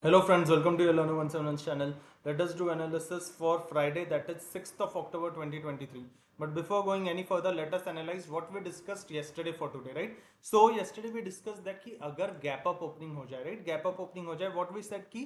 Hello friends, welcome to your Learner 171 channel. Let us do analysis for Friday, that is 6th of October 2023. But before going any further, let us analyze what we discussed yesterday for today, right? So yesterday we discussed that कि अगर gap up opening हो जाए, right? Gap up opening हो जाए, what we said कि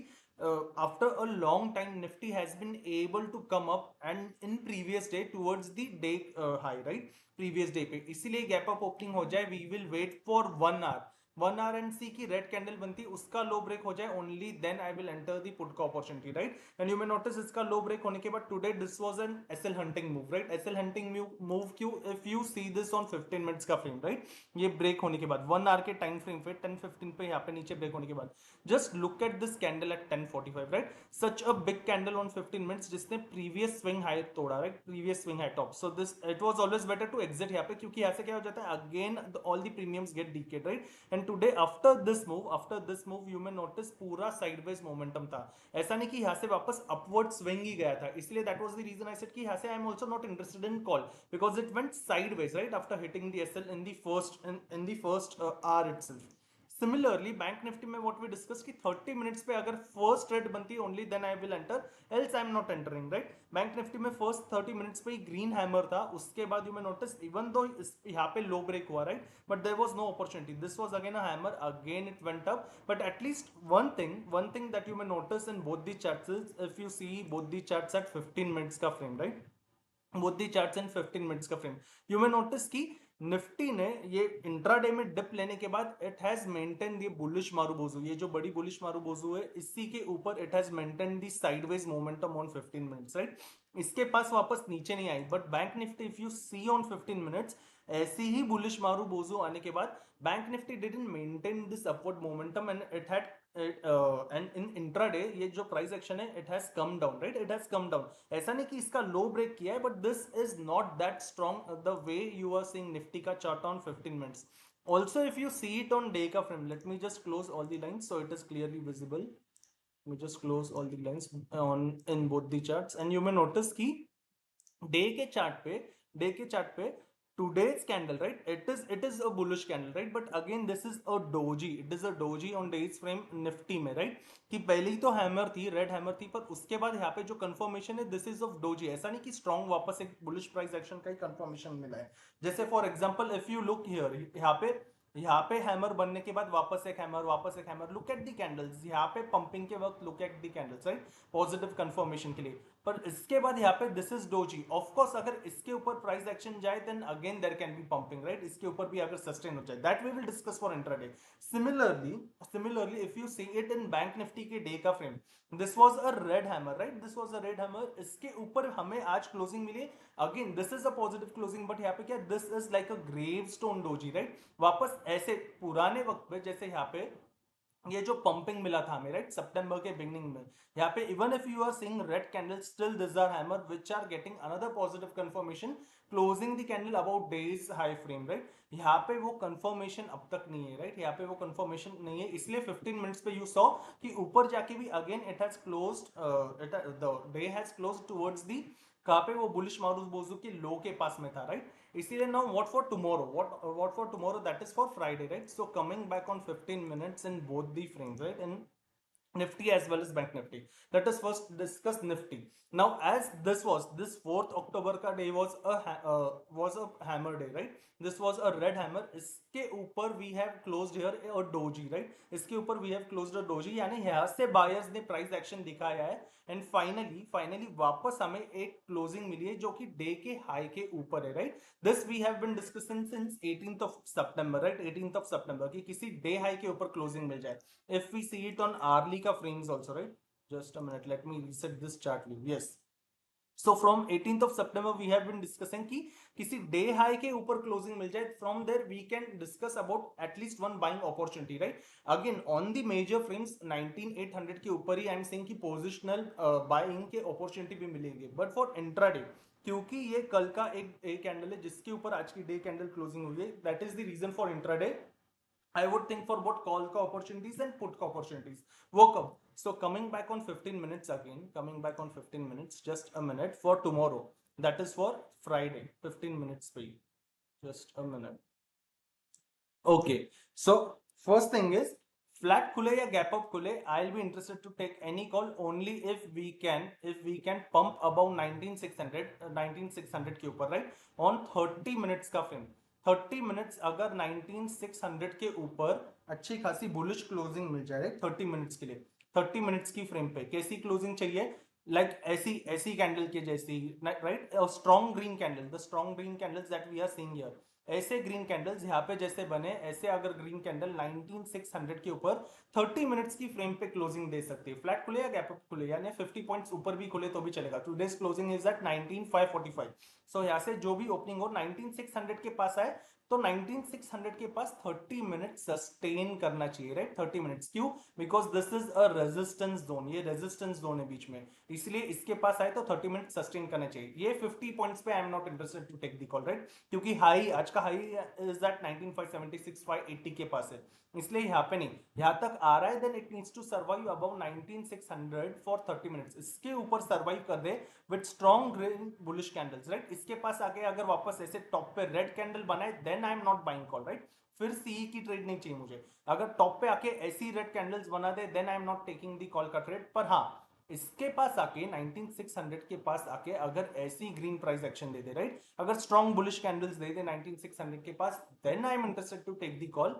after a long time Nifty has been able to come up and in previous day towards the day high, right? Previous day पे इसीलिए gap up opening हो जाए, we will wait for 1 hour. 1 hour and सी की red candle बनती है, उसका लो break हो जाए, only then I will enter the put का opportunity, right? And you may notice इसका लो ब्रेक होने के बाद today this was an SL hunting move, right? SL hunting move क्यों? If you see this on 15 minutes का frame, right? ये break होने के बाद 1 आवर के टाइम फ्रेम पे 10:15 पे यहाँ पे नीचे ब्रेक होने के बाद just look at this candle at 10:45, right? Such a big candle on 15 minutes जिसने प्रीवियस स्विंग हाई तोड़ा, right? Previous swing high top. So this it was always better to exit यहाँ पे, क्योंकि यहाँ से क्या हो जाता है, again all the premiums get decayed, right? And today after this move you may notice पूरा साइडवेज मोमेंटम था. ऐसा नहीं कि यहां से वापस अपवर्ड स्विंग ही गया था, इसलिए that was the reason I said कि यहां से I am also not interested in call because it went sideways, right? After hitting the SL in the first hour itself. Similarly bank Nifty में what we discuss कि 30 minutes पे अगर first trade बनती है only then I will enter, else I am not entering, right? Bank Nifty में first 30 minutes पे green hammer था, उसके बाद you may notice even though यहाँ पे लो ब्रेक हुआ, right? But there was no opportunity. This was again a hammer, again it went up. But at least one thing that you may notice in both the charts is if you see both the charts at 15 minutes का frame, right? Both the charts in 15 minutes का frame, you may notice कि Nifty ने ये intraday में dip लेने के बाद it has maintain the bullish marubozu, ये जो बड़ी बुलिश मारूबोजू है इसी के ऊपर it has maintain the sideways momentum on 15 minutes, right? इसके पास वापस नीचे नहीं आई. But bank Nifty if you see on 15 minutes ऐसी ही बुलिश मारूबोजू आने के बाद bank Nifty didn't maintain this upward momentum and it had end in intraday ये जो प्राइस एक्शन है it has come down, right? It has come down. ऐसा नहीं कि इसका लो ब्रेक किया है, but this is not that strong the way you are seeing Nifty का chart on 15 minutes. Also, if you see it on day ka frame, let me just close all the lines so it is clearly visible. Let me just close all the lines on in both the charts, and you may notice कि day के chart पे today's candle, right? It is a bullish candle, right? But again this is a doji, it is a doji on days frame Nifty में, right? कि पहले ही तो hammer थी, red hammer थी, पर उसके बाद यहाँ पे जो कंफर्मेशन है दिस इज ऑफ डोजी. ऐसा नहीं कि स्ट्रॉन्ग वापस एक बुलिश प्राइस एक्शन का ही कंफर्मेशन मिला है. जैसे for example if you look here, यहाँ पे हैमर बनने के बाद वापस एक हैमर, वापस एक hammer. Look at the candles, यहाँ पे पंपिंग के वक्त look at the candles, right? Positive confirmation के लिए. पर इसके बाद यहाँ पे this is doji. Of course अगर इसके ऊपर प्राइस एक्शन जाए then again there can be pumping, right? इसके ऊपर भी अगर सस्टेन हो जाए, that we will discuss for intraday. Similarly if you see it in bank Nifty के डे का frame, this was a red hammer, right? This was a red hammer. इसके ऊपर हमें आज क्लोजिंग मिली. Again this is a positive closing, but यहाँ पे क्या, this is like a gravestone doji, right? वापस ऐसे पुराने वक्त पे जैसे यहाँ पे ये जो पंपिंग मिला था हमें, राइट? सितंबर के बिगनिंग में यहाँ पे even if you are seeing red candle still this are hammer which are getting another positive confirmation closing the candle about days high frame, right? यहाँ पे वो कंफर्मेशन अब तक नहीं है, राइट? यहाँ पे वो कंफर्मेशन नहीं है, इसलिए 15 मिनट्स पे यू सॉ कि ऊपर जाके भी again it has closed, the day has closed towards the कहाँ पे, वो बुलिश मारूफ बोजू के लो के पास में था, राइट? इसीलिए now what for tomorrow, that is for Friday, right? So coming back on 15 minutes in both the frames, right? In Nifty as well as Bank Nifty. Let us first discuss Nifty. Now, as this 4th October का day was a hammer day, right? This was a red hammer. इसके ऊपर we have closed here a doji, right? इसके ऊपर we have closed a doji, यानी यहाँ से buyers ने price action दिखाया है and finally वापस हमें एक closing मिली है जो कि day के high के ऊपर है, right? This we have been discussing since 18th of September, right? 18th of September कि किसी day high के ऊपर closing मिल जाए. If we see it on hourly ka frames also, right? Just a minute, let me reset this chart view. Yes. So from 18th of September we have been discussing कि किसी day high के ऊपर closing मिल जाए, from there we can discuss about at least one buying opportunity, right? Again on the major frames 19800 के ऊपर ही I am saying कि पोजिशनल बाइंग के अपॉर्चुनिटी भी मिलेंगे. बट फॉर इंट्राडे, क्योंकि ये कल का एक कैंडल है जिसके ऊपर आज की डे कैंडल क्लोजिंग हुई है, that is the reason for intraday. I would think for both call ka opportunities and put ka opportunities. Woke up. So coming back on 15 minutes again, coming back on 15 minutes, just a minute for tomorrow. That is for Friday, 15 minutes free. Just a minute. Okay. So first thing is flat खुले या gap up खुले, I will be interested to take any call only if we can pump above 19600 के ऊपर, right, on 30 minutes का frame. 30 minutes अगर 19600 के ऊपर अच्छी खासी बुलिश क्लोजिंग मिल जाए 30 मिनट्स के लिए, 30 मिनट्स की फ्रेम पे कैसी क्लोजिंग चाहिए, लाइक ऐसी ऐसी कैंडल के जैसी, right, strong green candle, the strong green candles that we are seeing here, ऐसे ग्रीन कैंडल्स यहाँ पे जैसे बने, ऐसे अगर ग्रीन कैंडल 19600 के ऊपर 30 मिनट्स की फ्रेम पे क्लोजिंग दे सकती है, फ्लैट खुले या गैप अप खुले, यानी 50 पॉइंट्स ऊपर भी खुले तो भी चलेगा। Today's closing is at 19545। So यहाँ से जो भी ओपनिंग हो 19600 के पास आए तो 19600 के पास 30 मिनट सस्टेन करना चाहिए, राइट, 30 मिनट्स। क्यों? Because this is a resistance zone, ये रेजिस्टेंस जोन है बीच में, इसलिए इसके पास आए तो 30 मिनट सस्टेन करना चाहिए। ये 50 पॉइंट्स पे I am not interested to take the call, right, क्योंकि हाई, आज का हाई इज दैट 19576 580 के पास है, इसलिए यहाँ पे नहीं, यहाँ तक आ रहा है then it needs to survive above 19600 for 30 minutes, इसके ऊपर सर्वाइव कर दे with strong green bullish candles, right. इसके पास आके अगर वापस ऐसे टॉप पे रेड कैंडल बनाए then I am not buying call, right, फिर सीई की ट्रेड नहीं चाहिए मुझे। अगर टॉप पे आके ऐसी रेड कैंडल्स बना दे then I am not taking the call का ट्रेड। पर हाँ, इसके पास आके 19600 के पास आके अगर ऐसी ग्रीन प्राइस एक्शन दे दे, राइट, अगर स्ट्रॉन्ग बुलिश कैंडल्स दे दे 19600 के पास, then I am interested to take the call.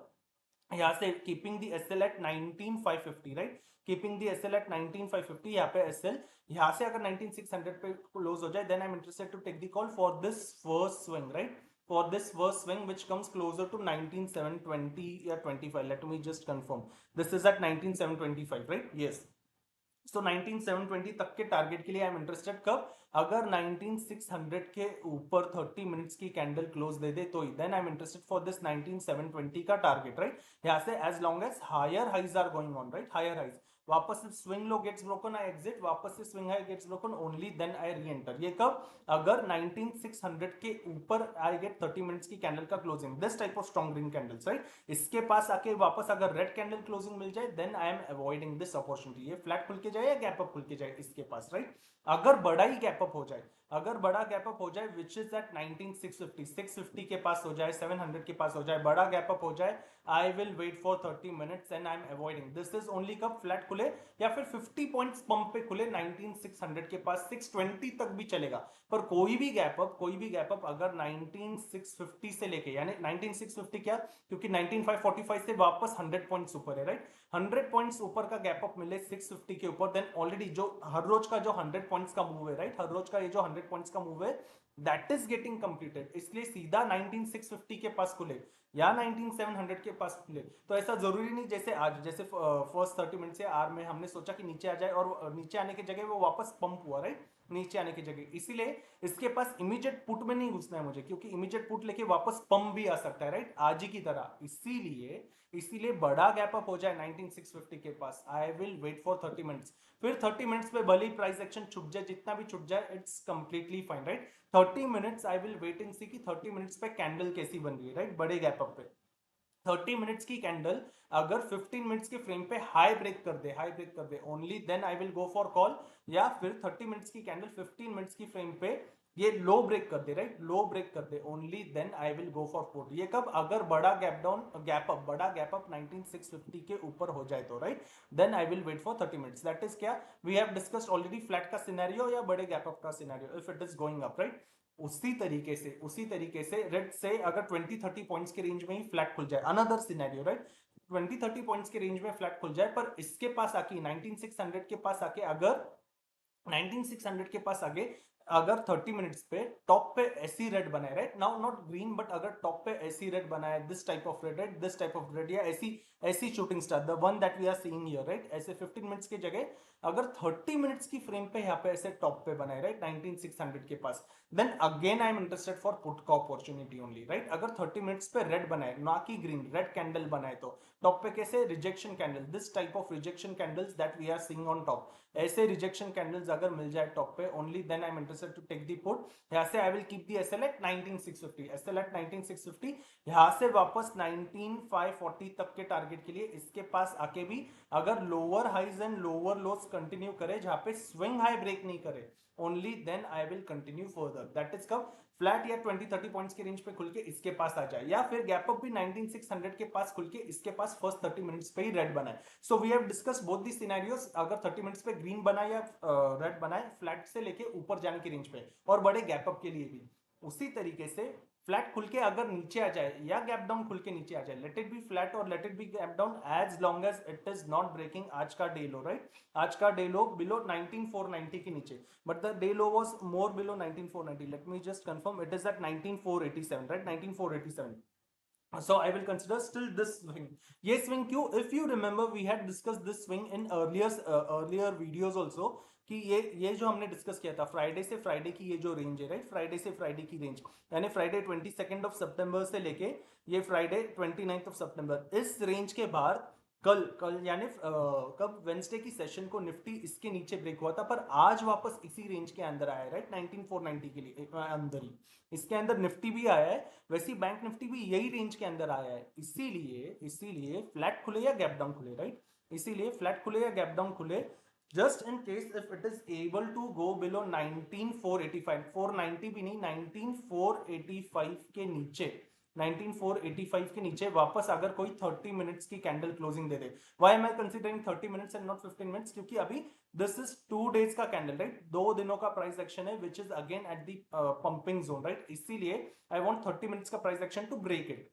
यहाँ से keeping the SL at 19550, right, keeping the SL at 19550, यहाँ पे एसएल, यहाँ से अगर 19600 पे क्लोज हो जाए then I am interested to take the call for this first swing, right, for this first swing which comes closer to 19720 या 25, let me just confirm, this is at 19725, right, yes, सो 19720 तक के target के लिए आई am interested. कब? अगर 19600 के ऊपर 30 minutes की कैंडल क्लोज दे दे तो then I am interested for this 19720 का टारगेट, राइट, यहाँ से as long as higher highs are going on, right, higher highs, वापस से swing low gets broken I exit, वापस से swing high gets broken only then I reenter. ये कब? अगर 19600 के ऊपर आई गेट 30 मिनट्स की कैंडल का closing, this type of strong green candles, right, इसके पास आके वापस अगर रेड कैंडल क्लोजिंग मिल जाए then I am avoiding this opportunity. ये फ्लैट खुल के जाए या गैप अप खुल के जाए इसके पास, राइट, अगर बड़ा ही गैप अप हो जाए, अगर बड़ा गैप अप हो जाए विच इज एट 19650, 650 के पास हो जाए, 700 के पास हो जाए, बड़ा गैप अप हो जाए, I will wait for 30 minutes and I am avoiding this. Is only कब? फ्लैट खुले या फिर 50 पॉइंट्स पंप पे खुले 19600 के पास, 620 तक भी चलेगा। पर कोई भी गैप अप अगर 19650 से लेके, यानी 19650 क्या, क्योंकि 19545 से वापस 100 पॉइंट्स ऊपर है, राइट, 100 पॉइंट्स ऊपर का गैप अप मिले 650 के ऊपर, देन ऑलरेडी जो हर रोज का जो 100 पॉइंट्स का मूव है, राइट, हर रोज का ये जो 100 पॉइंट्स का मूव है दैट इज गेटिंग कंप्लीटेड, इसलिए सीधा 19650 के पास खुले या 19700 के पास खुले तो ऐसा जरूरी नहीं जैसे आज, जैसे फर्स्ट 30 मिनट से आर में हमने सोचा कि नीचे आ जाए और नीचे आने की जगह वो वापस पंप हुआ, राइट, नीचे आने की जगह, इसीलिए इसके पास इमीडिएट पुट में नहीं घुसना है मुझे, क्योंकि इमीडिएट पुट लेके वापस पंप भी आ सकता है, राइट, आज ही की तरह। इसीलिए बड़ा गैप अप हो जाए 19650 के पास, I will wait for 30 minutes, फिर 30 मिनट्स पे भले प्राइस एक्शन छुट जाए, जितना भी छुट जाए it's completely fine, right, 30 minutes I will wait and see कि 30 मिनट्स पे कैंडल कैसी बन रही है, राइट, बड़े गैप अप पे 30 मिनट्स की कैंडल अगर 15 मिनट्स के फ्रेम पे हाई ब्रेक कर दे only then I will go for call, या फिर 30 मिनट्स की कैंडल 15 मिनट्स की फ्रेम पे ये लो ब्रेक कर दे, राइट, लो ब्रेक कर दे only then I will go for put. ये कब? अगर बड़ा गैप डाउन, बड़ा गैप अप 19650 के ऊपर हो जाए तो, right, then I will wait for 30 minutes. That is क्या, we have discussed already flat का सिनेरियो या बड़े गैप अप का scenario if it is going up, right, उसी तरीके से रेड से अगर 20-30 पॉइंट्स के रेंज में ही फ्लैट खुल जाए, अनदर सिनेरियो, राइट, 20-30 पॉइंट्स के रेंज में फ्लैट खुल जाए, पर इसके पास आके 19600 के पास आके अगर 19600 के पास आगे अगर 30 मिनट्स पे टॉप पे ऐसी रेड बनाए, right, now not green but अगर टॉप पे ऐसी रेड बनाए, this type of red, right, this type of red, या ऐसी ऐसी shooting star, the one that we are seeing here, right, ऐसे 15 मिनट्स की जगह अगर 30 मिनट्स की फ्रेम पे यहाँ पे ऐसे टॉप पे बनाए, राइट, 19600 के पास, then again I am interested for put का अपॉर्चुनिटी ओनली, राइट, अगर 30 मिनट्स पे रेड बनाए, ना कि ग्रीन, रेड कैंडल बनाए तो टॉप पे कैसे rejection candle, this type of rejection candles that we are seeing on top, ऐसे रिजेक्शन कैंडल्स अगर मिल जाए टॉप पे only then I am interested to take the put. यहाँ से I will keep the SL at 19650, SL at 19650, यहाँ से वापस 19540 तक के टारगेट के लिए इसके पास आके भी अगर lower highs and lower lows continue करे, जहां पे स्विंग हाई ब्रेक नहीं करे, only then I will continue further. That is कब? फ्लैट या 20-30 पॉइंट्स के रेंज पे खुल के इसके पास आ जाए, या फिर गैप अप भी 19600 के पास खुल के इसके पास फर्स्ट 30 मिनट्स पे ही रेड बनाए। So we have discuss both the scenarios, अगर 30 मिनट्स पे ग्रीन बनाए या रेड बनाए फ्लैट से लेके ऊपर जाने की रेंज पे, और बड़े गैप अप के लिए भी उसी तरीके से फ्लैट खुल के अगर नीचे आ जाए या गैप डाउन खुल के नीचे आ जाए, लेट इट बी फ्लैट और let it be gap down, as long as it is not breaking आज का डे लो, राइट, आज का डे लो बिलो 19490 के नीचे, but the day low was more below 19490. Let me just confirm, it is at 19487, right, 19487. So I will consider still this swing. Yes, swing क्यों? If you remember, we had discussed this swing in earlier videos also, कि ये जो हमने discuss किया था Friday से Friday की ये जो रेंज है, राइट, फ्राइडे से फ्राइडे की रेंज, यानी फ्राइडे 22 ऑफ सितंबर से लेके ये फ्राइडे 29 ऑफ सितंबर, इस रेंज के बाहर कल कल यानी कब वेंसडे की सेशन को निफ्टी इसके नीचे ब्रेक हुआ था, पर आज वापस इसी रेंज के अंदर आया है, राइट, 19490 के लिए अंदर ही इसके अंदर निफ्टी भी आया है, वैसे ही बैंक निफ्टी भी यही रेंज के अंदर आया है, इसीलिए फ्लैट खुले या गैप डाउन खुले, राइट, इसीलिए फ्लैट खुले या गैप डाउन खुले, just in case if it is able to go below 19485, 490 भी नहीं, 19485 के नीचे, 19485 के नीचे वापस अगर कोई 30 मिनट्स की कैंडल क्लोजिंग दे दे, why am I considering 30 minutes and not 15 minutes, क्योंकि अभी दिस इज 2 डेज का कैंडल, राइट, 2 दिनों का प्राइस एक्शन है which is again at the pumping zone, right, इसीलिए आई वांट 30 मिनट्स का price action to break it.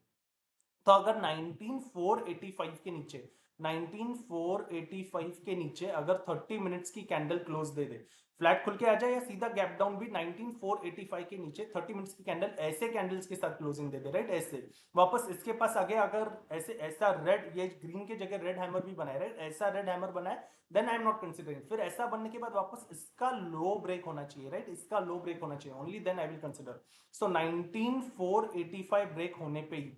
तो अगर 19485 के नीचे, 19485 के नीचे अगर 30 मिनट्स की कैंडल क्लोज दे दे, फ्लैट खुल के आ जाए या सीधा गैप डाउन भी 19485 के नीचे 30 मिनट्स की कैंडल, ऐसे कैंडल्स के साथ क्लोजिंग दे दे, राइट, ऐसे वापस इसके पास आगे अगर ऐसे ऐसा रेड, ये ग्रीन के जगह रेड हैमर भी बनाए, राइट, ऐसा रेड हैमर बनाए, then I am not considering, फिर ऐसा बनने के बाद वापस इसका लो ब्रेक होना चाहिए, राइट, इसका लो ब्रेक होना चाहिए, only then I will consider. So 19485 break होने पे ही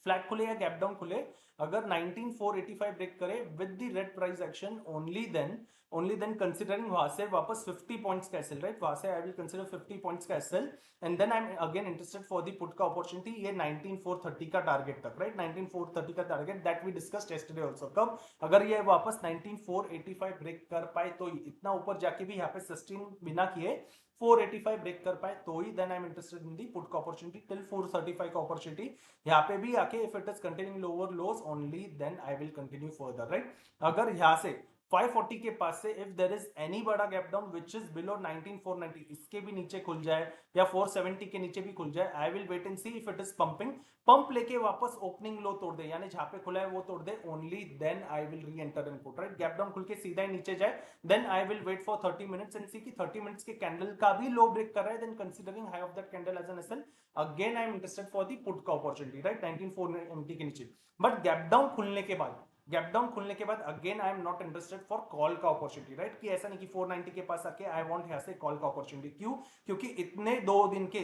फ्लैट खुले या गैप डाउन खुले, अगर 19485 ब्रेक करे with the red price action, only then considering वहां से वापस 50 पॉइंट्स का एसएल, राइट, वहां से आई विल कंसीडर 50 पॉइंट्स का SL, and then I am again interested for the put का अपॉर्चुनिटी, ये 19430 का टारगेट तक, राइट, 19430 का target that we discussed yesterday also, कब, अगर ये वापस 19485 ब्रेक कर पाए तो इतना ऊपर जाके भी यहाँ पे सस्टेन बिना किए 485 ब्रेक कर पाए तो ही then I am interested in the put का अपॉर्चुनिटी टिल 435 का अपॉर्चुनिटी, यहाँ पे भी आके if it is continuing lower lows only then I will continue further, right, अगर यहाँ से 540 के पास से इफ देयर इज एनी बड़ा gap down which is below 19490, इसके भी नीचे खुल जाए या 470 के नीचे भी खुल जाए, I will wait and see if it is pump लेके वापस ओपनिंग लो तोड़ दे, यानी जहां पे खुला है वो तोड़ दे, only then I will re enter in put, right, gap down खुल के सीधा ही नीचे जाए, then I will wait for 30 minutes and see कि 30 मिनट्स के कैंडल का भी लो ब्रेक कर रहा है, then considering high of that candle as an SL, again I am interested for the put का अपॉर्चुनिटी, राइट, 19490 के नीचे, बट गैप डाउन खुलने के बाद again I am not interested for call का अपॉर्चुनिटी, राइट, कि ऐसा नहीं कि 490 के पास आके आई वांट यहां से कॉल का अपॉर्चुनिटी, क्यों, क्योंकि इतने 2 दिन के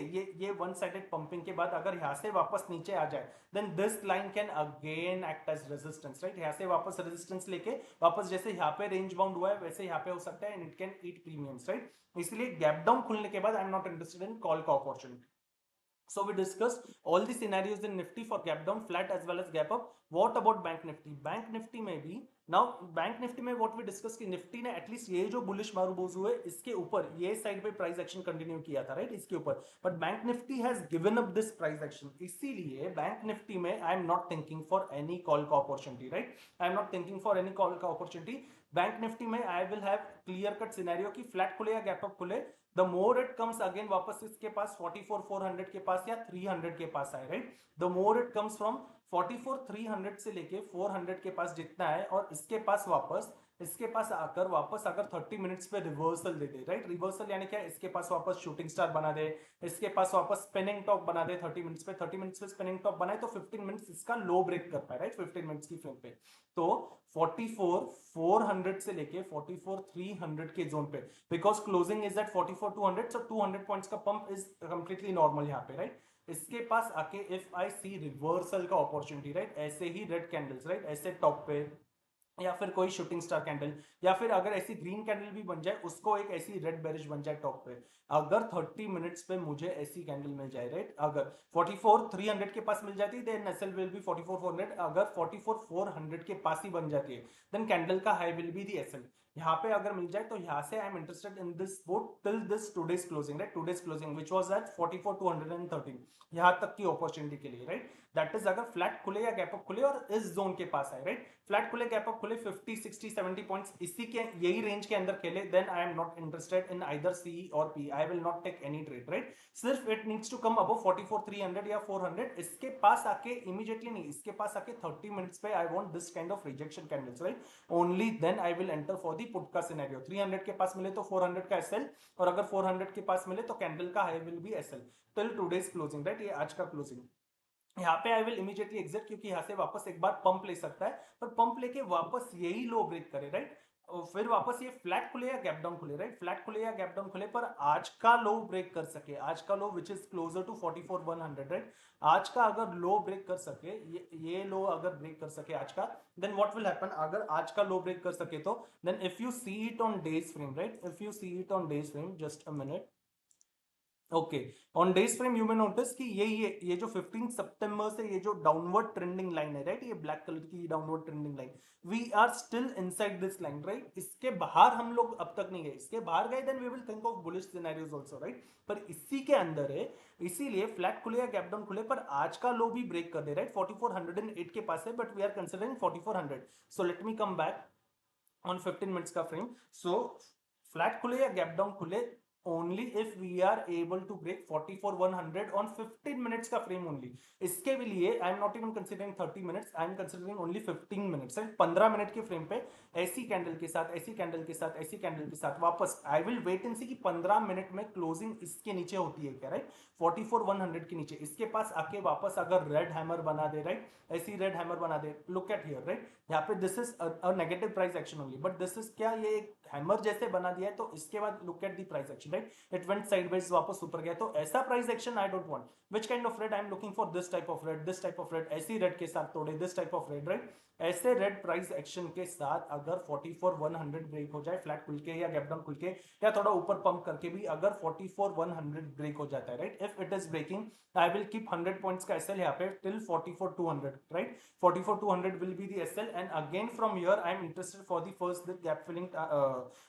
ये वन साइडेड पंपिंग के बाद अगर यहां से वापस नीचे आ जाए then this line can again act as resistance, right, यहां से वापस रेजिस्टेंस लेके वापस जैसे यहाँ पे रेंज बाउंड हुआ है वैसे यहाँ पे हो सकता है, and it can eat premiums, right, इसलिए गैप डाउन खुलने के बाद आई am not interested in call का opportunity. So we discussed all the scenarios in Nifty for gap down, flat as well as gap up. What about Bank Nifty? Bank Nifty में भी now Bank Nifty में what we discuss कि Nifty ने at least ये जो bullish मारूबोज हुए इसके ऊपर ये साइड पे प्राइस एक्शन कंटिन्यू किया था, राइट, इसके ऊपर, but bank Nifty has given up this price action, इसीलिए बैंक निफ्टी में I am not thinking for any call का opportunity, right, I am not thinking for any call का opportunity. Bank Nifty में I will have clear cut scenario कि flat खुले या gap up खुले, the more it comes again वापस इसके पास 44400 के पास या 300 के पास आए, right, the more it comes from 44300 से लेके 400 के पास जितना है, और इसके पास आकर वापस अगर 30 मिनट्स पे रिवर्सल दे दे, राइट, रिवर्सल यानी क्या, इसके पास वापस शूटिंग स्टार बना दे, इसके पास वापस स्पिनिंग टॉप बना दे 30 मिनट्स पे स्पिनिंग टॉप बनाए तो 15 मिनट्स इसका लो ब्रेक कर पाए, राइट, 15 मिनट्स की फ्रेम पे, तो 44400 से लेके 44300 के जोन पे, because closing is at 44200, so 200 points का पंप इज कंप्लीटली नॉर्मल यहाँ पे, राइट, इसके पास आके इफ आई सी रिवर्सल का अपॉर्चुनिटी, राइट, ऐसे ही रेड कैंडल्स, राइट, ऐसे टॉप पे या फिर कोई शूटिंग स्टार कैंडल, या फिर अगर ऐसी ग्रीन कैंडल भी बन जाए, उसको एक ऐसी रेड बेरिश बन जाए टॉप पे, अगर 30 मिनट्स पे मुझे ऐसी कैंडल मिल जाए, राइट, अगर 44,300 के पास मिल जाती है, देन एसएल विल बी 44,400। अगर 44,400 के पास ही बन जाती है, देन कैंडल का high will be the SL. यहाँ पे अगर मिल जाए तो यहाँ से I am interested in this boat till this today's closing, right, today's closing which was at 44,213, यहाँ तक की अपॉर्चुनिटी के लिए, राइट। दैट इज अगर फ्लैट खुले या गैप अप खुले और इस जोन के पास है, राइट। फ्लैट खुले गैप अप खुले 50 60 70 पॉइंट्स इसी के यही रेंज के अंदर खेले, then I am not interested in either C और P, I will not take any trade, right. सिर्फ it needs to come above 44,300 या 400, इसके पास आके इमीडिएटली नहीं, इसके पास आके 30 मिनट्स पे I want this kind of rejection candles, right. Only then I will enter for the put का सिनेरियो। 300 के पास मिले तो 400 का एसएल, और अगर 400 के पास मिले तो कैंडल का high will be SL till today's closing, right, ये आज का क्लोजिंग। यहाँ पे आई विल इमीडिएटली एग्जिट, क्योंकि यहाँ से वापस एक बार पंप ले सकता है, पर पंप लेके वापस यही लो ब्रेक करे, राइट, फिर वापस ये फ्लैट खुले या गैप डाउन खुले, राइट, फ्लैट खुले या गैप डाउन खुले, पर आज का लो ब्रेक कर सके, आज का low which is closer to 44,100, right, आज का अगर लो ब्रेक कर सके, ये लो अगर ब्रेक कर सके आज का, देन व्हाट विल हैपन, अगर आज का लो ब्रेक कर सके तो then if you see it on days frame, right, if you see it on days frame, just a minute, okay, on days frame you में नोटिस कि ये जो 15 सितंबर से ये जो डाउनवर्ड ट्रेंडिंग लाइन है, राइट, ये ब्लैक कलर की downward trending line, we are still inside this line, right, इसके बाहर हम लोग अब तक नहीं गए, इसके बाहर गए then we will think of bullish scenarios also, right, पर इसी के अंदर है, इसीलिए फ्लैट खुले या गैप डाउन खुले पर आज का लो भी ब्रेक कर दे, राइट, 4408 के पास है, but we are considering 4400। So let me come back on 15 minutes का फ्रेम। सो फ्लैट खुले या गैप डाउन खुले only if we are able to break 44,100 on 15 minutes का फ्रेम only। इसके भी लिए I am not even considering 30 minutes, I am considering only 15 minutes, 15 minute के frame पे ऐसी कैंडल के साथ, ऐसी कैंडल के साथ, ऐसी कैंडल के साथ वापस I will wait and see कि 15 मिनट में क्लोजिंग इसके नीचे होती है क्या, राइट, 44,100 के नीचे, इसके पास आके वापस अगर रेड हैमर बना दे, राइट, ऐसी रेड हैमर बना दे, लुक एट हियर, राइट, यहाँ पे this is a negative price action only, but this is क्या, ये एक हैमर जैसे बना दिया है, तो इसके बाद look at the price action, right, it went sideways वापस ऊपर गया, तो ऐसा price action I don't want. Which kind of red I am looking for, this type of red, this type of red, ऐसी रेड के साथ तोड़े, this type of red, right, ऐसे रेड प्राइस एक्शन के साथ अगर 44,100 ब्रेक हो जाए फ्लैट खुल के या गैप डाउन खुल के या थोड़ा ऊपर पंप करके भी, अगर 44,100 ब्रेक हो जाता है, right, if it is breaking I will keep 100 points का एसएल यहाँ पे till 44,200, right, 44,200 will be the SL, and again from here I am interested for the first the gap filling,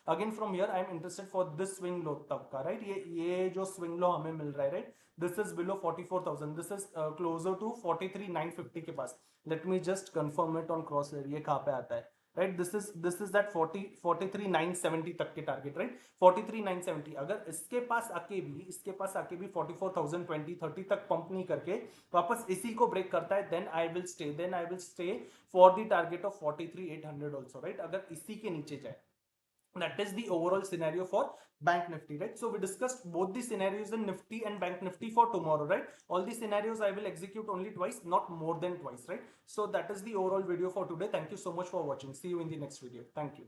again from here I am interested for this swing low तब का, right, ये जो swing low हमें मिल रहा है, right, this is below 44,000, this is closer to 43,950 के पास, let me just confirm it on crosshair, ये कहाँ पे आता है, राइट, दिस इज दैट 43,970 तक के टारगेट, राइट, 43,970, अगर इसके पास आके भी 44,020 30 तक पंप नहीं करके वापस इसी को ब्रेक करता है, then I will stay for the target of 43,800 also, right, अगर इसी के नीचे जाए। That is the overall scenario for bank nifty, right? So we discussed both the scenarios in nifty and bank nifty for tomorrow, right? All the scenarios I will execute only twice, not more than twice, right? So that is the overall video for today. Thank you so much for watching. See you in the next video. Thank you.